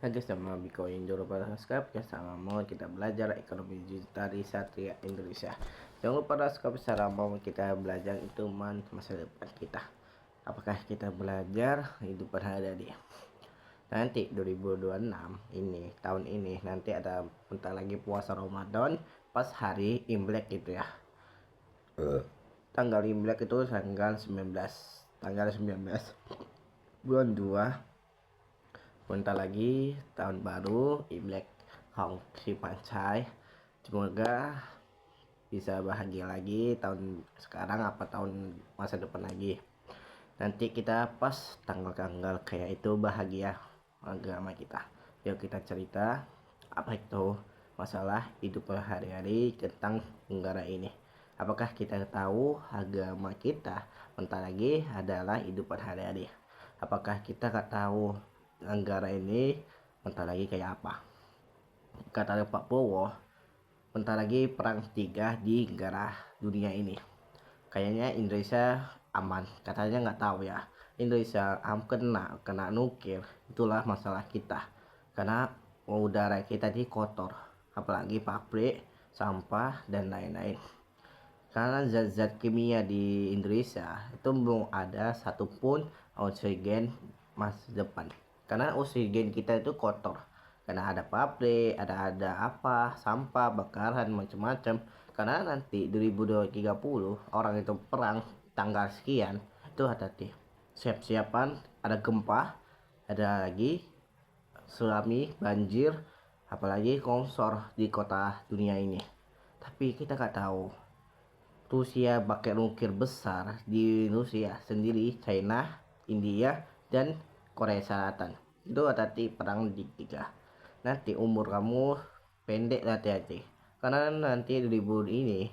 Lagi sama Bitcoin dulu pada subscribe ya, sama mau kita belajar ekonomi digital di Satria Indonesia. Jangan lupa subscribe, secara mau kita belajar itu masa depan kita. Apakah kita belajar hidup berhari-hari nanti 2026 ini, tahun ini nanti ada bentar lagi puasa Ramadan, pas hari Imlek gitu ya. Tanggal Imlek itu tanggal 19 bulan 2. Bentar lagi tahun baru Imlek Hong Si Pancai. Semoga bisa bahagia lagi tahun sekarang apa tahun masa depan lagi. Nanti kita pas tanggal-tanggal kayak itu bahagia agama kita. Yuk kita cerita apa itu masalah hidup sehari-hari tentang negara ini. Apakah kita tahu agama kita bentar lagi adalah hidup sehari-hari? Apakah kita tahu negara ini bentar lagi kayak apa? Kata Pak Bowo, bentar lagi perang tiga di negara dunia ini. Kayaknya Indonesia aman, katanya nggak tahu ya. Indonesia kena nuklir, itulah masalah kita. Karena udara kita di kotor, apalagi pabrik, sampah dan lain-lain. Karena zat-zat kimia di Indonesia itu belum ada satupun oksigen masa depan. Karena oksigen kita itu kotor. Karena ada pabrik, ada apa, sampah, bakaran, macam-macam. Karena nanti 2030 orang itu perang tanggal sekian, itu hati-hati. Siap-siapan, ada gempa, ada lagi tsunami, banjir, apalagi longsor di kota dunia ini. Tapi kita nggak tahu. Rusia pakai nuklir besar di Rusia sendiri, China, India, dan Korea Selatan. Itu hati-hati perang di tiga. Nanti umur kamu pendek, hati-hati. Karena nanti 2000 ini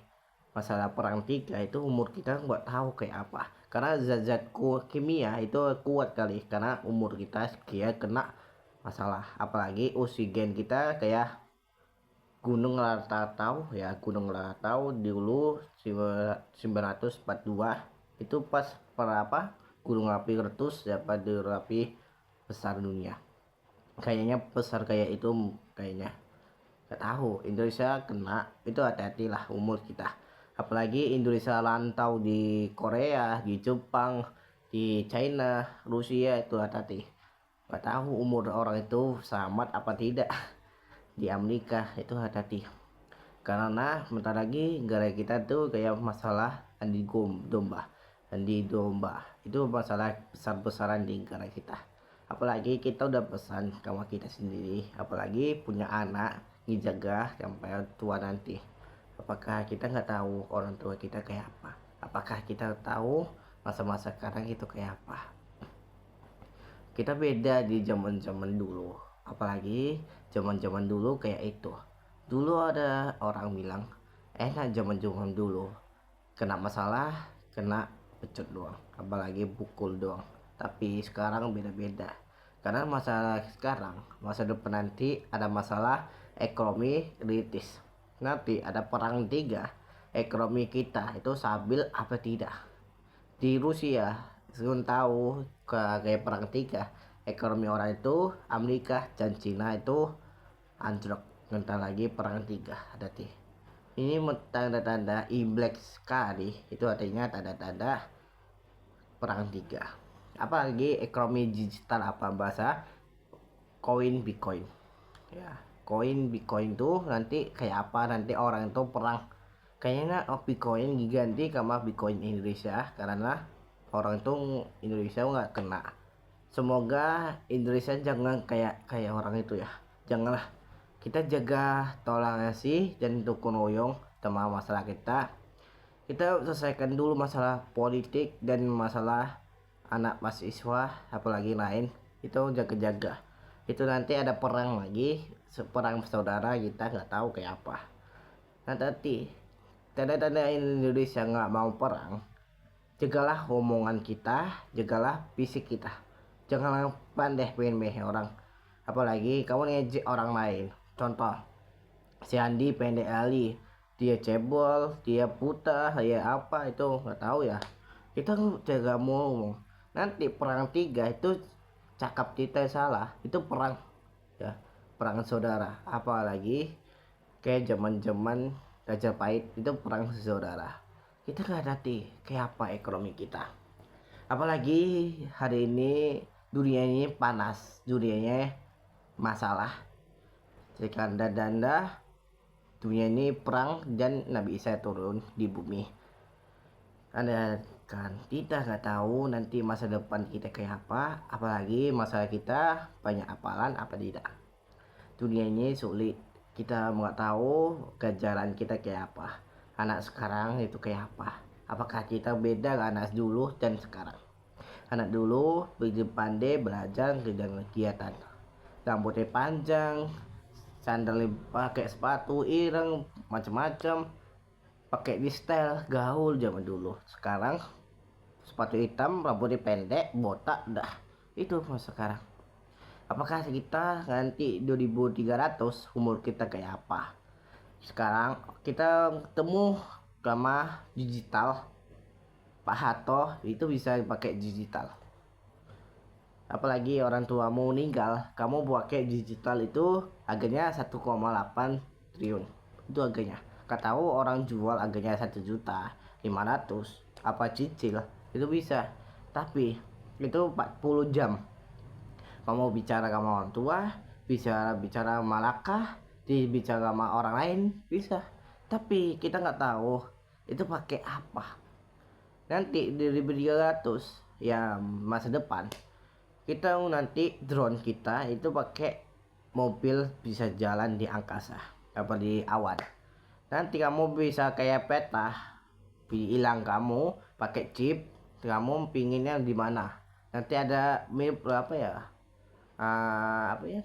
masalah perang tiga itu umur kita nggak tahu kayak apa. Karena zat-zat kimia itu kuat kali. Karena umur kita sekian kena masalah. Apalagi oksigen kita kayak Gunung Rakatau ya, Gunung Rakatau dulu 942 itu pas apa gunung api letus ya, pada api besar dunia. Kayaknya besar kayak itu, kayaknya nggak tahu. Indonesia kena itu, hati-hatilah umur kita. Apalagi Indonesia lantau di Korea, di Jepang, di China, Rusia, itu hati-hati. Nggak tahu umur orang itu selamat apa tidak. Di Amerika itu hati-hati. Karena bentar lagi negara kita tuh kayak masalah andi domba itu masalah besar-besaran di negara kita. Apalagi kita udah pesan sama kita sendiri, apalagi punya anak dijaga sampai tua nanti. Apakah kita nggak tahu orang tua kita kayak apa? Apakah kita tahu masa-masa sekarang itu kayak apa? Kita beda di zaman-zaman dulu, apalagi zaman-zaman dulu kayak itu. Dulu ada orang bilang enak zaman-zaman dulu, kena masalah kena pecut doang, apalagi pukul doang. Tapi sekarang beda-beda, karena masalah sekarang, masa depan nanti ada masalah ekonomi kritis. Nanti ada perang tiga, ekonomi kita itu stabil apa tidak. Di Rusia sebelum tahu kayak perang tiga, ekonomi orang itu Amerika dan Cina itu anjlok. Bentar lagi perang tiga, hati. Ini tanda-tanda Imlek sekali, itu artinya tanda-tanda perang tiga. Apalagi ekonomi digital, apa bahasa koin Bitcoin ya. Koin Bitcoin tuh nanti kayak apa, nanti orang itu perang. Kayaknya Bitcoin diganti sama Bitcoin Indonesia, karena orang itu Indonesia nggak kena. Semoga Indonesia jangan kayak orang itu ya. Janganlah, kita jaga toleransi dan rukun royong sama masalah kita. Kita selesaikan dulu masalah politik dan masalah anak mahasiswa apalagi lain, itu jaga-jaga. Itu nanti ada perang lagi, perang saudara, kita nggak tahu kayak apa. Nanti tanda-tanda Indonesia nggak mau perang, jagalah omongan kita, jagalah fisik kita. Jangan pandai pengen orang, apalagi kamu ngejek orang lain. Contoh, si Andi pendek ali, dia cebol, dia buta, ya apa itu nggak tahu ya. Kita jaga ngomong. Nanti perang tiga itu cakap kita salah, itu perang. ya, perang saudara. Apalagi kayak zaman-zaman Majapahit itu perang saudara. Kita nggak ngerti kayak apa ekonomi kita. Apalagi hari ini dunia ini panas, dunianya masalah. Sekanda danda dunia ini perang dan Nabi Isa turun di bumi. Anda kan kita nggak tahu nanti masa depan kita kayak apa, apalagi masa kita banyak apalan apa tidak. Dunia ini sulit, kita nggak tahu kejaran kita kayak apa. Anak sekarang itu kayak apa? Apakah kita beda dengan anak dulu dan sekarang? Anak dulu begitu pandai belajar dan kegiatan, rambutnya panjang, sandal pakai sepatu ireng macam-macam, pakai di style gaul zaman dulu. Sekarang sepatu hitam, rambutnya pendek, botak, dah itu masa sekarang. Apakah kita nanti 2300 umur kita kayak apa? Sekarang kita ketemu sama digital, Pak Hato itu bisa pakai digital. Apalagi orang tuamu meninggal, kamu pakai digital itu harganya 1,8 triliun. Itu harganya. Tahu orang jual harganya 1.500.000 apa cicil itu bisa. Tapi itu 40 jam. Kamu bicara sama orang tua, bisa bicara sama Malaka, bicara sama orang lain bisa. Tapi kita nggak tahu itu pakai apa. Nanti di 300 ya masa depan kita nanti drone kita itu pakai mobil bisa jalan di angkasa apa di awan. Nanti kamu bisa kayak peta hilang kamu pakai chip, kamu pinginnya di mana. Nanti ada mirip apa ya, apa ya,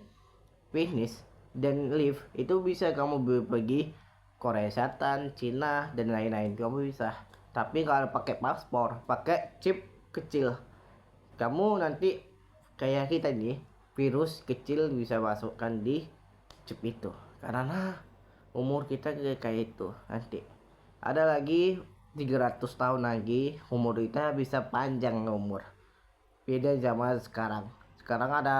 bisnis dan live itu bisa kamu pergi Korea Selatan, Cina dan lain-lain kamu bisa. Tapi kalau pakai paspor, pakai chip kecil, kamu nanti kayak kita nih, virus kecil bisa masukkan di chip itu. Karena umur kita kayak itu nanti. Ada lagi 300 tahun lagi umur kita bisa panjang umur. Beda zaman sekarang. Sekarang ada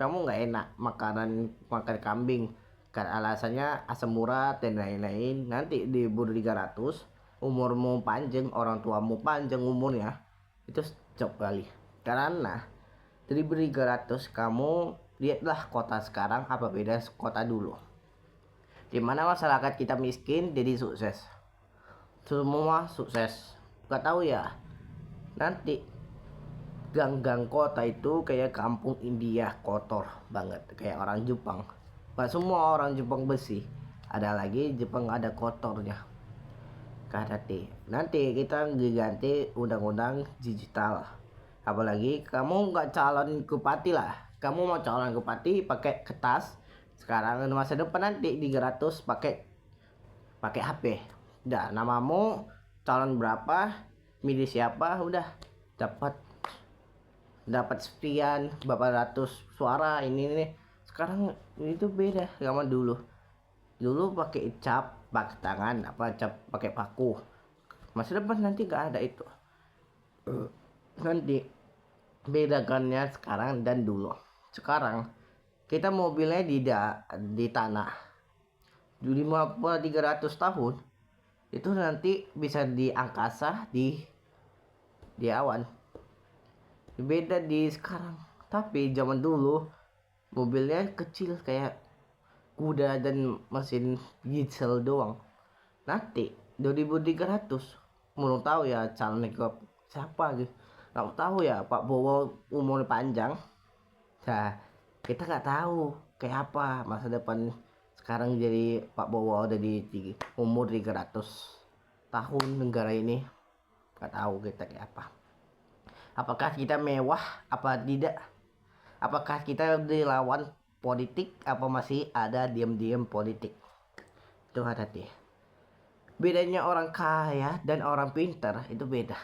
kamu nggak enak makan kambing karena alasannya asam urat dan lain-lain. Nanti di umur 300 umurmu panjang, orang tuamu panjang umurnya, itu stop kali. Karena dari 300 kamu lihatlah kota sekarang apa beda kota dulu. Dimana masyarakat kita miskin jadi sukses, semua sukses. Gak tahu ya, nanti gang-gang kota itu kayak kampung India kotor banget kayak orang Jepang. Gak semua orang Jepang bersih, ada lagi Jepang ada kotornya. Nanti kita diganti undang-undang digital. Apalagi kamu nggak calon bupati lah, kamu mau calon bupati pakai kertas. Sekarang masa depan nanti 300 pakai HP. Udah namamu calon berapa, milih siapa, udah dapat sekian berapa ratus suara ini nih. Sekarang itu beda sama dulu. Dulu pakai cap pakai tangan apa cap pakai paku. Masa depan nanti nggak ada itu. Nanti bedakannya sekarang dan dulu. Sekarang kita mobilnya di tanah. Di 300 tahun itu nanti bisa di angkasa di awan. Beda di sekarang. Tapi zaman dulu mobilnya kecil kayak kuda dan mesin diesel doang. Nanti 2300 belum tahu ya calonnya ke siapa gitu. Nggak tahu ya Pak Bowo umur panjang. Nah, kita nggak tahu kayak apa masa depan sekarang jadi Pak Bowo udah di umur 300 tahun negara ini. Nggak tahu kita kayak apa. Apakah kita mewah apa tidak? Apakah kita dilawan politik apa masih ada diam-diam politik? Itu hati-hati. Bedanya orang kaya dan orang pintar itu beda.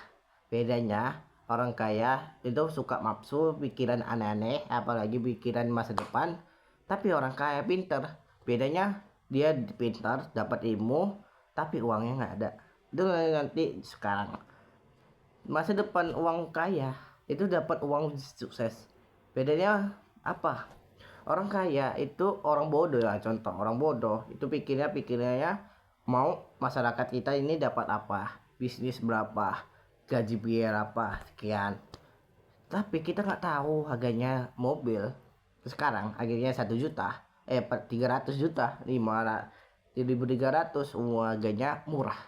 Bedanya orang kaya itu suka nafsu, pikiran aneh-aneh, apalagi pikiran masa depan. Tapi orang kaya pintar, bedanya dia pintar, dapat ilmu, tapi uangnya nggak ada. Itu nanti sekarang. Masa depan uang kaya itu dapat uang sukses. Bedanya apa? Orang kaya itu orang bodoh ya, contoh orang bodoh itu pikirnya mau masyarakat kita ini dapat apa, bisnis berapa, gaji biaya apa sekian. Tapi kita nggak tahu harganya mobil sekarang harganya 1 juta, 300 juta, 1.300, harganya murah,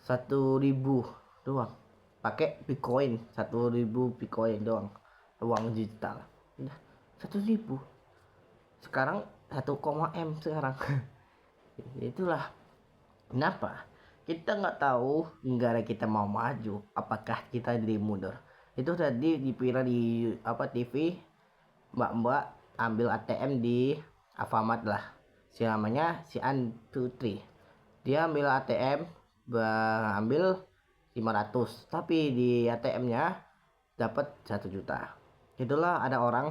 1.000 doang, pakai bitcoin, 1.000 bitcoin doang, uang digital udah 1.000. Sekarang 1, M sekarang. Itulah kenapa kita nggak tahu negara kita mau maju apakah kita jadi mundur. Itu tadi dipira di apa TV, mbak-mbak ambil ATM di Alfamart lah, si namanya si Antutri, dia ambil ATM, ambil 500, tapi di ATM-nya dapat 1 juta. Itulah ada orang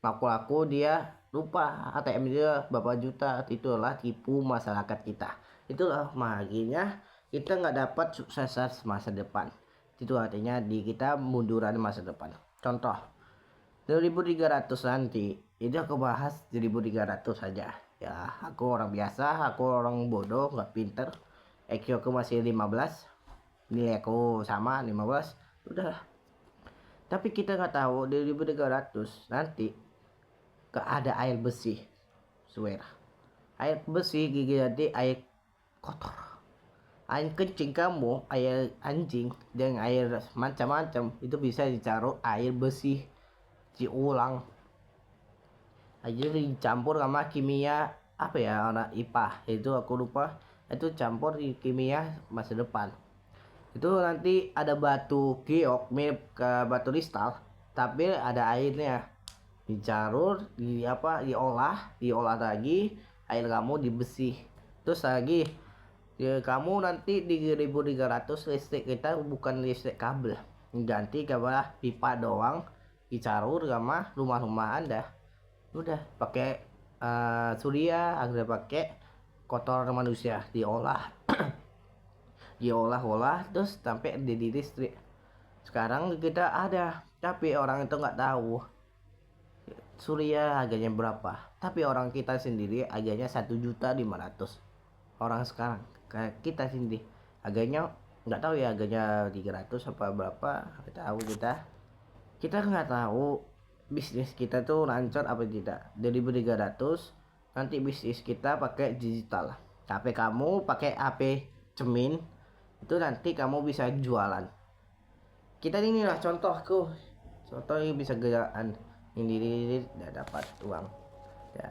laku-laku dia lupa ATM dia berapa juta. Itulah tipu masyarakat kita. Itulah maginya kita nggak dapat sukses masa depan. Itu artinya di kita munduran masa depan. Contoh 2300 nanti itu aku bahas 2300 saja ya. Aku orang biasa, aku orang bodoh, nggak pinter, IQ aku masih 15, nilai aku sama 15, udah. Tapi kita nggak tahu 2300 nanti gak ada air bersih, swear. Air bersih gigi jadi air kotor, air kencing kamu, air anjing dan air macam-macam itu bisa dicaruh air bersih, diulang aja, dicampur sama kimia apa ya, anak IPA itu aku lupa, itu campur di kimia masa depan. Itu nanti ada batu giok mirip ke batu kristal tapi ada airnya, dicarur, diolah lagi, air kamu dibersih. Terus lagi ya, kamu nanti di 1300 listrik kita bukan listrik kabel, ganti ke pipa doang, dicarur sama rumah-rumah Anda. Udah pakai surya, agar pakai kotor manusia, diolah diolah-olah terus sampai di listrik. Sekarang kita ada, tapi orang itu nggak tahu surya harganya berapa, tapi orang kita sendiri harganya 1.500.000. Orang sekarang kayak kita sendiri harganya nggak tahu ya, harganya 300 apa berapa, nggak tahu. Kita nggak tahu bisnis kita tuh lancar apa tidak. Dari 300 nanti bisnis kita pakai digital, HP kamu pakai HP cemin, itu nanti kamu bisa jualan. Kita ini lah contohku, contoh bisa gerakan ini udah dapat uang ya.